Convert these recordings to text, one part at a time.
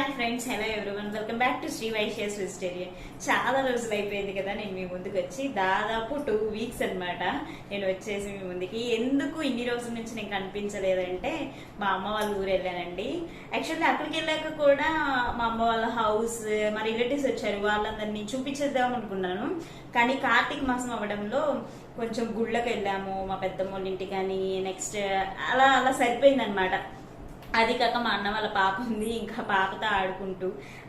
Hi friends, hello everyone, welcome back to Shri Vaishyas vegetarian. చాలా రోజులు అయిపోయింది కదా నేను మీ ముందుకు వచ్చి. దాదాపు 2 weeks అనమాట నేను వచ్చేసి మీ ముందుకి. ఎందుకు ఇన్ని రోజుల నుంచి నేను కనిపించలేదంటే మా అమ్మ వాళ్ళ ఊరు వెళ్ళానండి. యాక్చువల్లీ అక్కడికి వెళ్ళాక కూడా మా అమ్మ వాళ్ళ హౌస్, మా రిలేటివ్స్ వచ్చారు, వాళ్ళందరినీ చూపించేద్దాం అనుకున్నాను. కానీ కార్తీక మాసం అవ్వడంలో కొంచెం గుళ్ళకి వెళ్ళాము, మా పెద్దమ్మ వాళ్ళ ఇంటికి కానీ, నెక్స్ట్ అలా అలా సరిపోయింది అనమాట. అది కాక మా అన్న వాళ్ళ పాప ఉంది, ఇంకా పాపతో ఆడుకుంటూ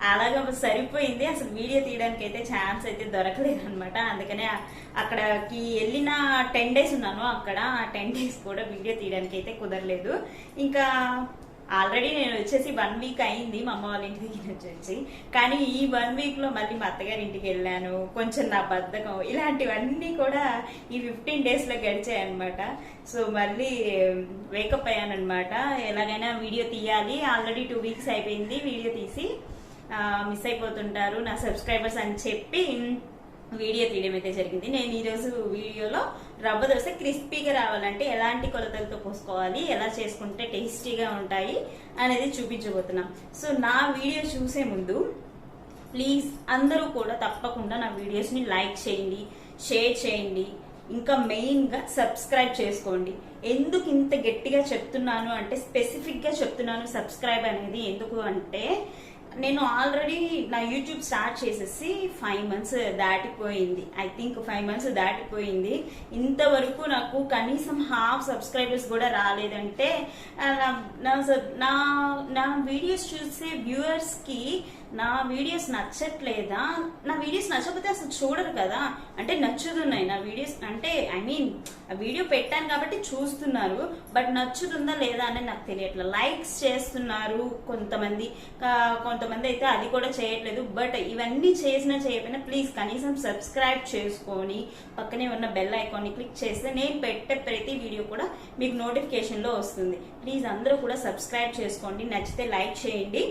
అలాగా సరిపోయింది. అసలు వీడియో తీయడానికి అయితే ఛాన్స్ అయితే దొరకలేదు అనమాట. అందుకనే అక్కడికి వెళ్ళిన 10 days ఉన్నాను అక్కడ. ఆ 10 days కూడా వీడియో తీయడానికి అయితే కుదరలేదు. ఇంకా ఆల్రెడీ నేను వచ్చేసి 1 week అయింది మా అమ్మ వాళ్ళ ఇంటికి వచ్చేసి. కానీ ఈ 1 week లో మళ్ళీ మా అత్తగారి ఇంటికి వెళ్ళాను. కొంచెం నా బద్ధకం ఇలాంటివన్నీ కూడా ఈ 15 days లో గడిచాయి అనమాట. సో మళ్ళీ వేకప్ అయ్యాను అనమాట. ఎలాగైనా వీడియో తీయాలి. ఆల్రెడీ 2 weeks అయిపోయింది వీడియో తీసి. మిస్ అయిపోతుంటారు నా సబ్స్క్రైబర్స్ అని చెప్పి వీడియో తీయడం అయితే జరిగింది. నేను ఈరోజు వీడియోలో రవ్వ దోశ క్రిస్పీగా రావాలంటే ఎలాంటి కొలతలతో పోసుకోవాలి, ఎలా చేసుకుంటే టేస్టీగా ఉంటాయి అనేది చూపించబోతున్నాం. సో నా వీడియో చూసే ముందు ప్లీజ్ అందరూ కూడా తప్పకుండా నా వీడియోస్ని లైక్ చేయండి, షేర్ చేయండి, ఇంకా మెయిన్గా సబ్స్క్రైబ్ చేసుకోండి. ఎందుకు ఇంత గట్టిగా చెప్తున్నాను అంటే, స్పెసిఫిక్గా చెప్తున్నాను సబ్స్క్రైబ్ అనేది. ఎందుకు అంటే నేను ఆల్రెడీ నా యూట్యూబ్ స్టార్ట్ చేసేసి 5 months దాటిపోయింది. ఐ థింక్ 5 months దాటిపోయింది. ఇంతవరకు నాకు కనీసం హాఫ్ సబ్స్క్రైబర్స్ కూడా రాలేదంటే నా వీడియోస్ చూసే వ్యూవర్స్కి నా వీడియోస్ నచ్చట్లేదా? నా వీడియోస్ నచ్చకపోతే అసలు చూడరు కదా. అంటే నచ్చుతున్నాయి నా వీడియోస్, అంటే ఐ మీన్ ఆ వీడియో పెట్టాను కాబట్టి చూస్తున్నారు, బట్ నచ్చుతుందా లేదా అనేది నాకు తెలియట్లేదు. లైక్స్ చేస్తున్నారు కొంతమంది అయితే అది కూడా చేయట్లేదు. బట్ ఇవన్నీ చేసినా చేయకపోయినా ప్లీజ్ కనీసం సబ్స్క్రైబ్ చేసుకొని పక్కనే ఉన్న బెల్ ఐకాన్ని క్లిక్ చేస్తే నేను పెట్టే ప్రతి వీడియో కూడా మీకు నోటిఫికేషన్లో వస్తుంది. ప్లీజ్ అందరూ కూడా సబ్స్క్రైబ్ చేసుకోండి. నచ్చితే లైక్ చేయండి,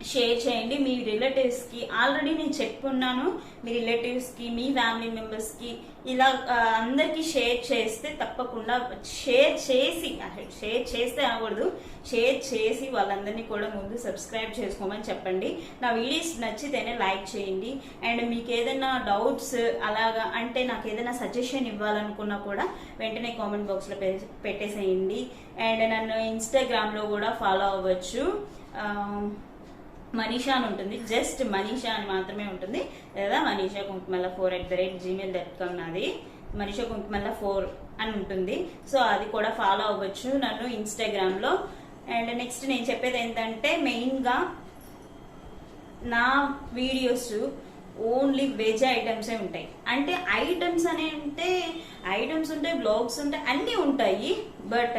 షేర్ చేయండి. మీ రిలేటివ్స్కి ఆల్రెడీ నేను చెప్పున్నాను, మీ రిలేటివ్స్కి, మీ ఫ్యామిలీ మెంబర్స్కి ఇలా అందరికీ షేర్ చేస్తే తప్పకుండా షేర్ చేస్తే అనకూడదు, షేర్ చేసి వాళ్ళందరినీ కూడా ముందు సబ్స్క్రైబ్ చేసుకోమని చెప్పండి. నా వీడియోస్ నచ్చితేనే లైక్ చేయండి. అండ్ మీకు ఏదైనా డౌట్స్ అలాగా అంటే నాకు ఏదైనా సజెషన్ ఇవ్వాలనుకున్నా కూడా వెంటనే కామెంట్ బాక్స్లో పెట్టేసేయండి. అండ్ నన్ను ఇన్స్టాగ్రామ్లో కూడా ఫాలో అవ్వచ్చు. మనీషా అని ఉంటుంది, జస్ట్ మనీషా అని మాత్రమే ఉంటుంది, లేదా మనీషా కుంకుమల్ల 4@gmail.com నాది. మనీషా కుంకుమల్ల 4 అని ఉంటుంది. సో అది కూడా ఫాలో అవ్వచ్చు నన్ను ఇన్స్టాగ్రామ్లో. అండ్ నెక్స్ట్ నేను చెప్పేది ఏంటంటే, మెయిన్గా నా వీడియోస్ ఓన్లీ వెజ్ ఐటమ్సే ఉంటాయి. అంటే ఐటమ్స్ అని అంటే ఐటమ్స్ ఉంటాయి, బ్లాగ్స్ ఉంటాయి, అన్నీ ఉంటాయి. బట్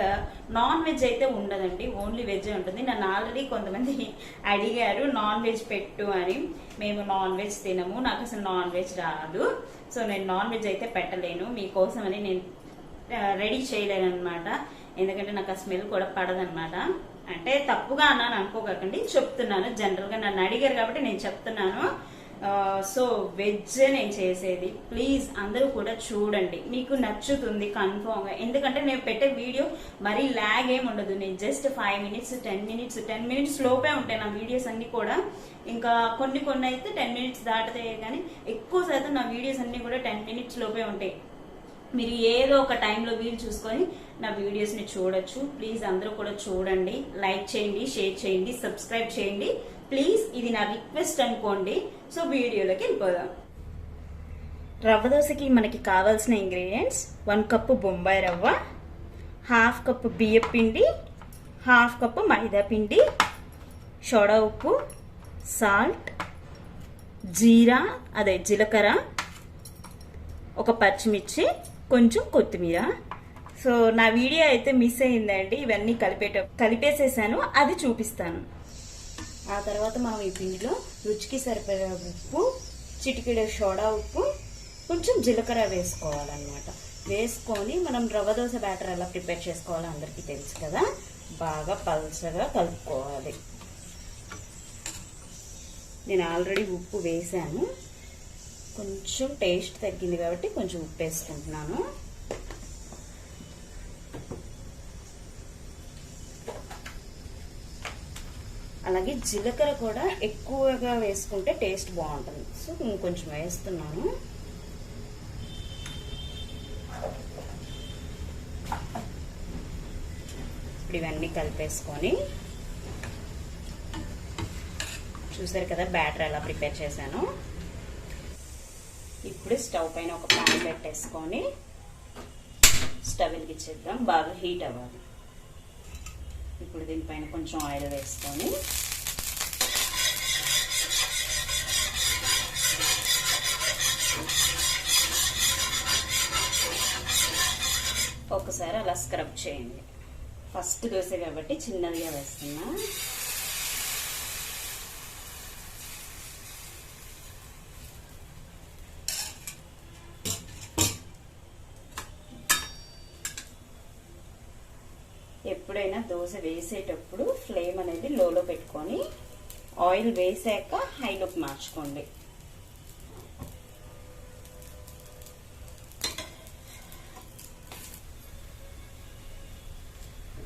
నాన్ వెజ్ అయితే ఉండదండి, ఓన్లీ వెజ్ ఉంటుంది. నన్ను ఆల్రెడీ కొంతమంది అడిగారు నాన్ వెజ్ పెట్టు అని. మేము నాన్ వెజ్ తినము, నాకు అసలు నాన్ వెజ్ రాదు. సో నేను నాన్ వెజ్ అయితే పెట్టలేను, మీకోసం అని నేను రెడీ చేయలేను అనమాట. ఎందుకంటే నాకు ఆ స్మెల్ కూడా పడదనమాట. అంటే తప్పుగా అన్నాను అనుకోకండి, చెప్తున్నాను. జనరల్గా నన్ను అడిగారు కాబట్టి నేను చెప్తున్నాను. సో వెజ్ నేను చేసేది. ప్లీజ్ అందరూ కూడా చూడండి, మీకు నచ్చుతుంది కన్ఫామ్గా. ఎందుకంటే నేను పెట్టే వీడియో మరీ ల్యాగ్ ఏమి ఉండదు. నేను జస్ట్ 5 minutes 10 minutes లోపే ఉంటాయి నా వీడియోస్ అన్ని కూడా. ఇంకా కొన్ని అయితే 10 minutes దాటితే కానీ ఎక్కువ శాతం నా వీడియోస్ అన్ని కూడా 10 minutes లోపే ఉంటాయి. మీరు ఏదో ఒక టైంలో వీలు చూసుకొని నా వీడియోస్ని చూడొచ్చు. ప్లీజ్ అందరూ కూడా చూడండి, లైక్ చేయండి, షేర్ చేయండి, సబ్స్క్రైబ్ చేయండి ప్లీజ్. ఇది నా రిక్వెస్ట్ అనుకోండి. సో వీడియోలోకి వెళ్ళిపోదాం. రవ్వ దోశకి మనకి కావాల్సిన ఇంగ్రీడియంట్స్: 1 cup బొంబాయి రవ్వ, 1/2 cup బియ్యం పిండి, 1/2 cup మైదా పిండి, సోడా ఉప్పు, సాల్ట్, జీరా అదే జీలకర్ర, ఒక పచ్చిమిర్చి, కొంచెం కొత్తిమీర. సో నా వీడియో అయితే మిస్ అయిందండి, ఇవన్నీ కలిపేసేసాను, అది చూపిస్తాను. ఆ తర్వాత మనం ఈ పిండిలో రుచికి సరిపడా ఉప్పు, చిటికెడు సోడా ఉప్పు, కొంచెం జీలకర్ర వేసుకోవాలన్నమాట. వేసుకొని మనం రవ్వ దోశ బ్యాటర్ ఎలా ప్రిపేర్ చేసుకోవాలో అందరికీ తెలుసు కదా. బాగా పల్చగా కలుపుకోవాలి. నేను ఆల్రెడీ ఉప్పు వేసాను, కొంచెం టేస్ట్ తగ్గింది కాబట్టి కొంచెం ఉప్పు వేసుకుంటున్నాను. అలా అలాగే జీలకర్ర కూడా ఎక్కువగా వేసుకుంటే టేస్ట్ బాగుంటుంది. సో ఇంకొంచెం వేస్తున్నాను. ఇప్పుడు ఇవన్నీ కలిపేసుకొని, చూసారు కదా బ్యాటర్ ఎలా ప్రిపేర్ చేశాను. ఇప్పుడు స్టవ్ పైన ఒక ప్యాన్ పెట్టేసుకొని స్టవ్ వెలిగించేద్దాం. బాగా హీట్ అవ్వాలి. ఇప్పుడు దీనిపైన కొంచెం ఆయిల్ వేసుకొని ఒకసారి అలా స్క్రబ్ చేయండి. ఫస్ట్ దోశ కాబట్టి చిన్నదిగా వేస్తున్నా. ఎప్పుడైనా దోశ వేసేటప్పుడు ఫ్లేమ్ అనేది లోలో పెట్టుకొని ఆయిల్ వేసాక హైలోకి మార్చుకోండి.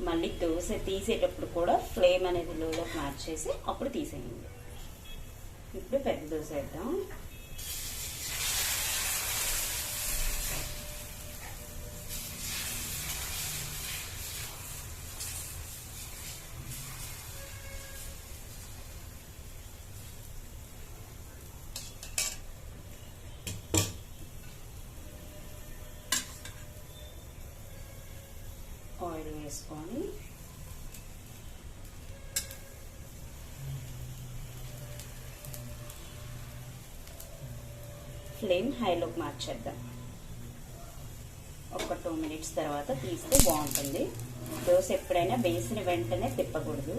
మళ్ళీ దోశ తీసేటప్పుడు కూడా ఫ్లేమ్ అనేది లోలోకి మార్చేసి అప్పుడు తీసేయండి. ఇప్పుడు పెద్ద దోశ వేద్దాం. ఆయిల్ వేసుకొని ఫ్లేమ్ హైలోకి మార్చేద్దాం. ఒక 2 మినిట్స్ తర్వాత తీస్తే బాగుంటుంది. దోశ ఎప్పుడైనా వేసిన వెంటనే తిప్పకూడదు.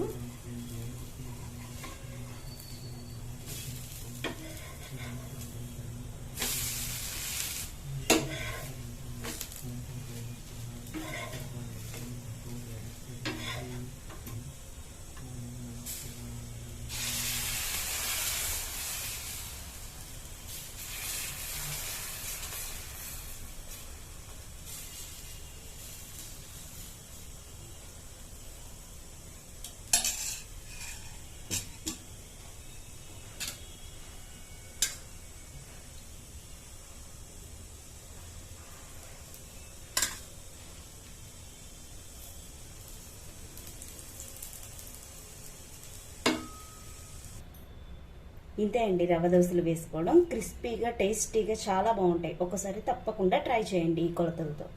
ఇంతే అండి, రవ్వ దోశలు వేసుకోవడం. క్రిస్పీగా టేస్టీగా చాలా బాగుంటాయి. ఒకసారి తప్పకుండా ట్రై చేయండి ఈ కొలతలతో.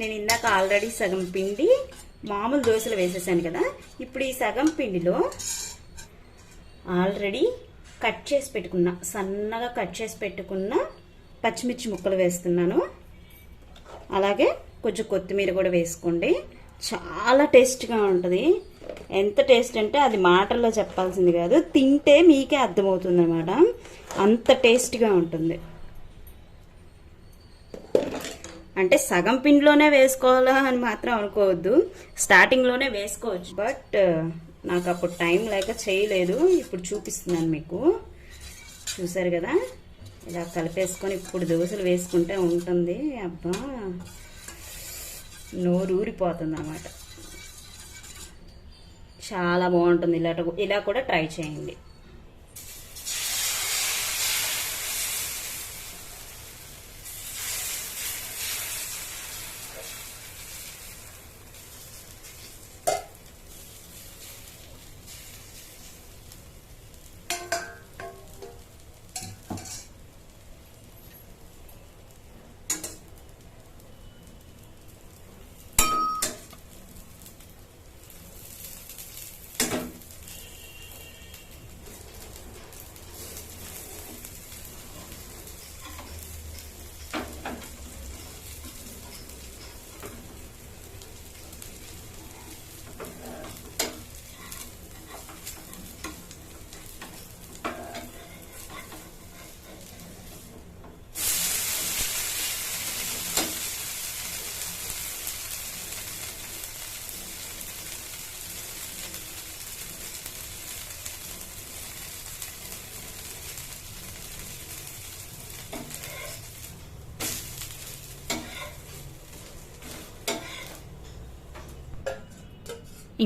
నేను ఇందాక ఆల్రెడీ సగం పిండి మామూలు దోశలు వేసేసాను కదా. ఇప్పుడు ఈ సగం పిండిలో ఆల్రెడీ కట్ చేసి పెట్టుకున్న, సన్నగా కట్ చేసి పెట్టుకున్న పచ్చిమిర్చి ముక్కలు వేస్తున్నాను. అలాగే కొంచెం కొత్తిమీర కూడా వేసుకోండి. చాలా టేస్ట్గా ఉంటుంది. ఎంత టేస్ట్ అంటే అది మాటల్లో చెప్పాల్సింది కాదు, తింటే మీకే అర్థమవుతుంది అన్నమాట. అంత టేస్ట్గా ఉంటుంది. అంటే సగం పిండిలోనే వేసుకోవాలా అని మాత్రం అనుకోవద్దు, స్టార్టింగ్లోనే వేసుకోవచ్చు. బట్ నాకు అప్పుడు టైం లేక చేయలేదు. ఇప్పుడు చూపిస్తున్నాను మీకు. చూసారు కదా, ఇలా కలిపేసుకొని ఇప్పుడు దోశలు వేసుకుంటే ఉంటుంది. అబ్బా, నోరు ఊరిపోతుంది అన్నమాట. చాలా బాగుంటుంది. ఇలా కూడా ట్రై చేయండి.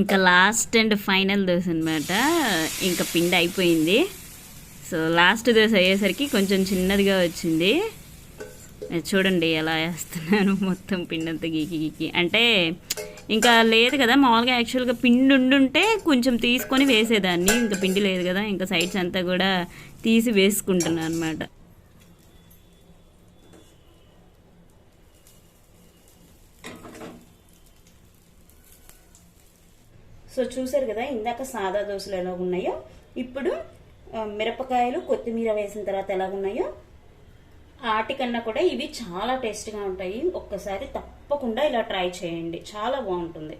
ఇంకా లాస్ట్ అండ్ ఫైనల్ దోశ అనమాట. ఇంకా పిండి అయిపోయింది. సో లాస్ట్ దోశ అయ్యేసరికి కొంచెం చిన్నదిగా వచ్చింది. చూడండి ఎలా వేస్తున్నాను, మొత్తం పిండి అంతా గీకి గీకి. అంటే ఇంకా లేదు కదా, మామూలుగా యాక్చువల్గా పిండి ఉండుంటే కొంచెం తీసుకొని వేసేదాన్ని. ఇంకా పిండి లేదు కదా, ఇంకా సైడ్స్ అంతా కూడా తీసి వేసుకుంటున్నాను అనమాట. సో చూసారు కదా ఇందాక సాదా దోశలు ఎలా ఉన్నాయో, ఇప్పుడు మిరపకాయలు కొత్తిమీర వేసిన తర్వాత ఎలా ఉన్నాయో, వాటికన్నా కూడా ఇవి చాలా టేస్ట్గా ఉంటాయి. ఒక్కసారి తప్పకుండా ఇలా ట్రై చేయండి, చాలా బాగుంటుంది.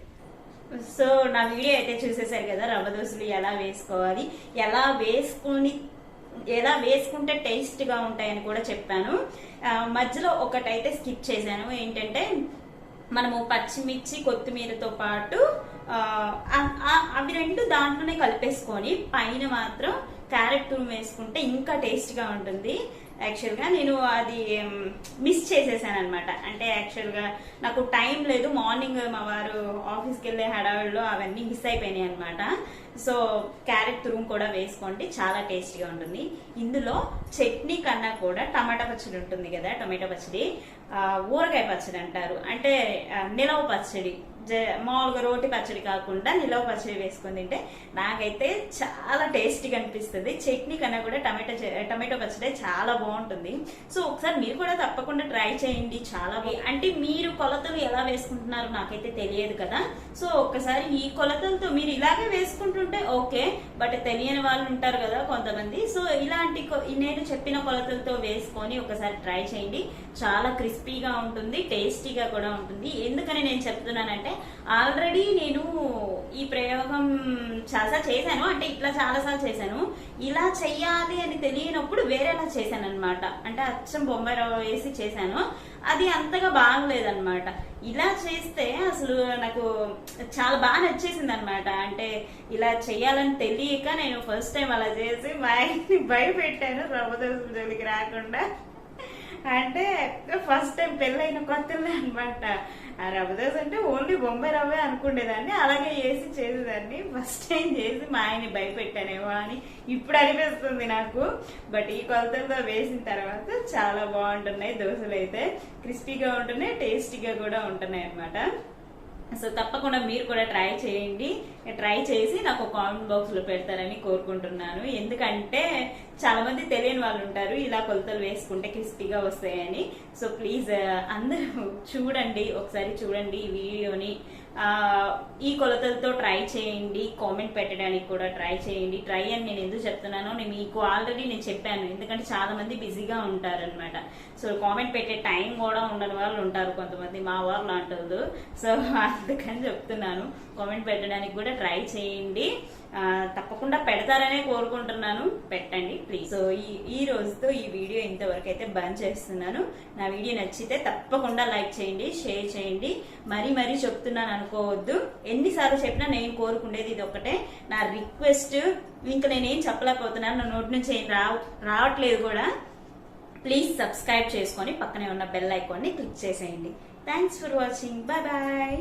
సో నా వీడియో అయితే చూసేసారు కదా, రవ్వ దోశలు ఎలా వేసుకోవాలి, ఎలా వేసుకుంటే టేస్ట్గా ఉంటాయని కూడా చెప్పాను. మధ్యలో ఒకటైతే స్కిప్ చేశాను. ఏంటంటే మనము పచ్చిమిర్చి కొత్తిమీరతో పాటు అవి రెండు దాంట్లోనే కలిపేసుకొని పైన మాత్రం క్యారెట్ తురుము వేసుకుంటే ఇంకా టేస్ట్గా ఉంటుంది. యాక్చువల్గా నేను అది మిస్ చేసేసాను అనమాట. అంటే యాక్చువల్గా నాకు టైం లేదు, మార్నింగ్ మా వారు ఆఫీస్కి వెళ్ళే హడావిడిలో అవన్నీ మిస్ అయిపోయినాయి అనమాట. సో క్యారెట్ తురుము కూడా వేసుకోండి, చాలా టేస్టీగా ఉంటుంది. ఇందులో చట్నీ కన్నా కూడా టమాటా పచ్చడి ఉంటుంది కదా, టమాటా పచ్చడి, ఊరగాయ పచ్చడి అంటారు, అంటే నిలవ పచ్చడి, మామూలుగా రోటి పచ్చడి కాకుండా నిలవ పచ్చడి వేసుకొని తింటే నాకైతే చాలా టేస్టీగా అనిపిస్తుంది. చట్నీ కన్నా కూడా టమాటో పచ్చడి చాలా బాగుంటుంది. సో ఒకసారి మీరు కూడా తప్పకుండా ట్రై చేయండి, చాలా అంటే మీరు కొలతలు ఎలా వేసుకుంటున్నారు నాకైతే తెలియదు కదా. సో ఒక్కసారి ఈ కొలతలతో మీరు ఇలాగే వేసుకుంటుంటే ఓకే, బట్ తెలియని వాళ్ళు ఉంటారు కదా కొంతమంది. సో ఇలాంటి నేను చెప్పిన కొలతలతో వేసుకొని ఒకసారి ట్రై చేయండి, చాలా క్రిస్పీగా ఉంటుంది, టేస్టీగా కూడా ఉంటుంది. ఎందుకని నేను చెప్తున్నానంటే ఆల్రెడీ నేను ఈ ప్రయోగం చాలా చేశాను, అంటే ఇట్లా చాలాసార్లు చేశాను. ఇలా చెయ్యాలి అని తెలియనప్పుడు వేరేలా చేశాను అనమాట. అంటే అచ్చం బొంబాయి రవ్వ వేసి చేశాను, అది అంతగా బాగలేదన్నమాట. ఇలా చేస్తే అసలు నాకు చాలా బాగా నచ్చేసింది అనమాట. అంటే ఇలా చెయ్యాలని తెలియక నేను ఫస్ట్ టైం అలా చేసి మా ఆయన్ని భయపెట్టాను రవ్వ దోశ జోలికి రాకుండా. అంటే ఫస్ట్ టైం పెళ్ళైన కొత్తలో అనమాట. ఆ రవ్వ దోశ అంటే ఓన్లీ బొంబాయి రవ్వే అనుకునేదాన్ని, అలాగే వేసి చేసేదాన్ని. ఫస్ట్ టైం చేసి మా ఆయన్ని భయపెట్టానేమో అని ఇప్పుడు అనిపిస్తుంది నాకు. బట్ ఈ కొలతలతో వేసిన తర్వాత చాలా బాగుంటున్నాయి దోశలు, అయితే క్రిస్పీగా ఉంటున్నాయి, టేస్టీగా కూడా ఉంటున్నాయి అనమాట. సో తప్పకుండా మీరు కూడా ట్రై చేయండి, ట్రై చేసి నాకు కామెంట్ బాక్స్ లో పెడతారని కోరుకుంటున్నాను. ఎందుకంటే చాలా మంది తెలియని వాళ్ళు ఉంటారు ఇలా కొలతలు వేసుకుంటే క్రిస్పీగా వస్తాయని. సో ప్లీజ్ అందరూ చూడండి, ఒకసారి చూడండి ఈ వీడియోని, ఈ కొలతలతో ట్రై చేయండి, కామెంట్ పెట్టడానికి కూడా ట్రై చేయండి. ట్రై అని నేను ఎందుకు చెప్తున్నానో మీకు ఆల్రెడీ నేను చెప్పాను, ఎందుకంటే చాలా మంది బిజీగా ఉంటారు అనమాట. సో కామెంట్ పెట్టే టైం కూడా ఉండని వాళ్ళు ఉంటారు కొంతమంది, మా వారు లాంటి వాళ్ళు. సో అందుకని చెప్తున్నాను, కామెంట్ పెట్టడానికి కూడా ట్రై చేయండి, తప్పకుండా పెడతారనే కోరుకుంటున్నాను, పెట్టండి ప్లీజ్. సో ఈ రోజుతో ఈ వీడియో ఇంతవరకు అయితే బంద్ చేస్తున్నాను. నా వీడియో నచ్చితే తప్పకుండా లైక్ చేయండి, షేర్ చేయండి. మరీ చెప్తున్నాను అనుకోవద్దు, ఎన్నిసార్లు చెప్పినా నేను కోరుకునేది ఇది ఒక్కటే, నా రిక్వెస్ట్. ఇంకా నేనేం చెప్పలేకపోతున్నాను, నా నోటి నుంచి ఏం రావట్లేదు కూడా. ప్లీజ్ సబ్స్క్రైబ్ చేసుకొని పక్కనే ఉన్న బెల్ ఐకాన్ని క్లిక్ చేసేయండి. Thanks for watching, bye bye.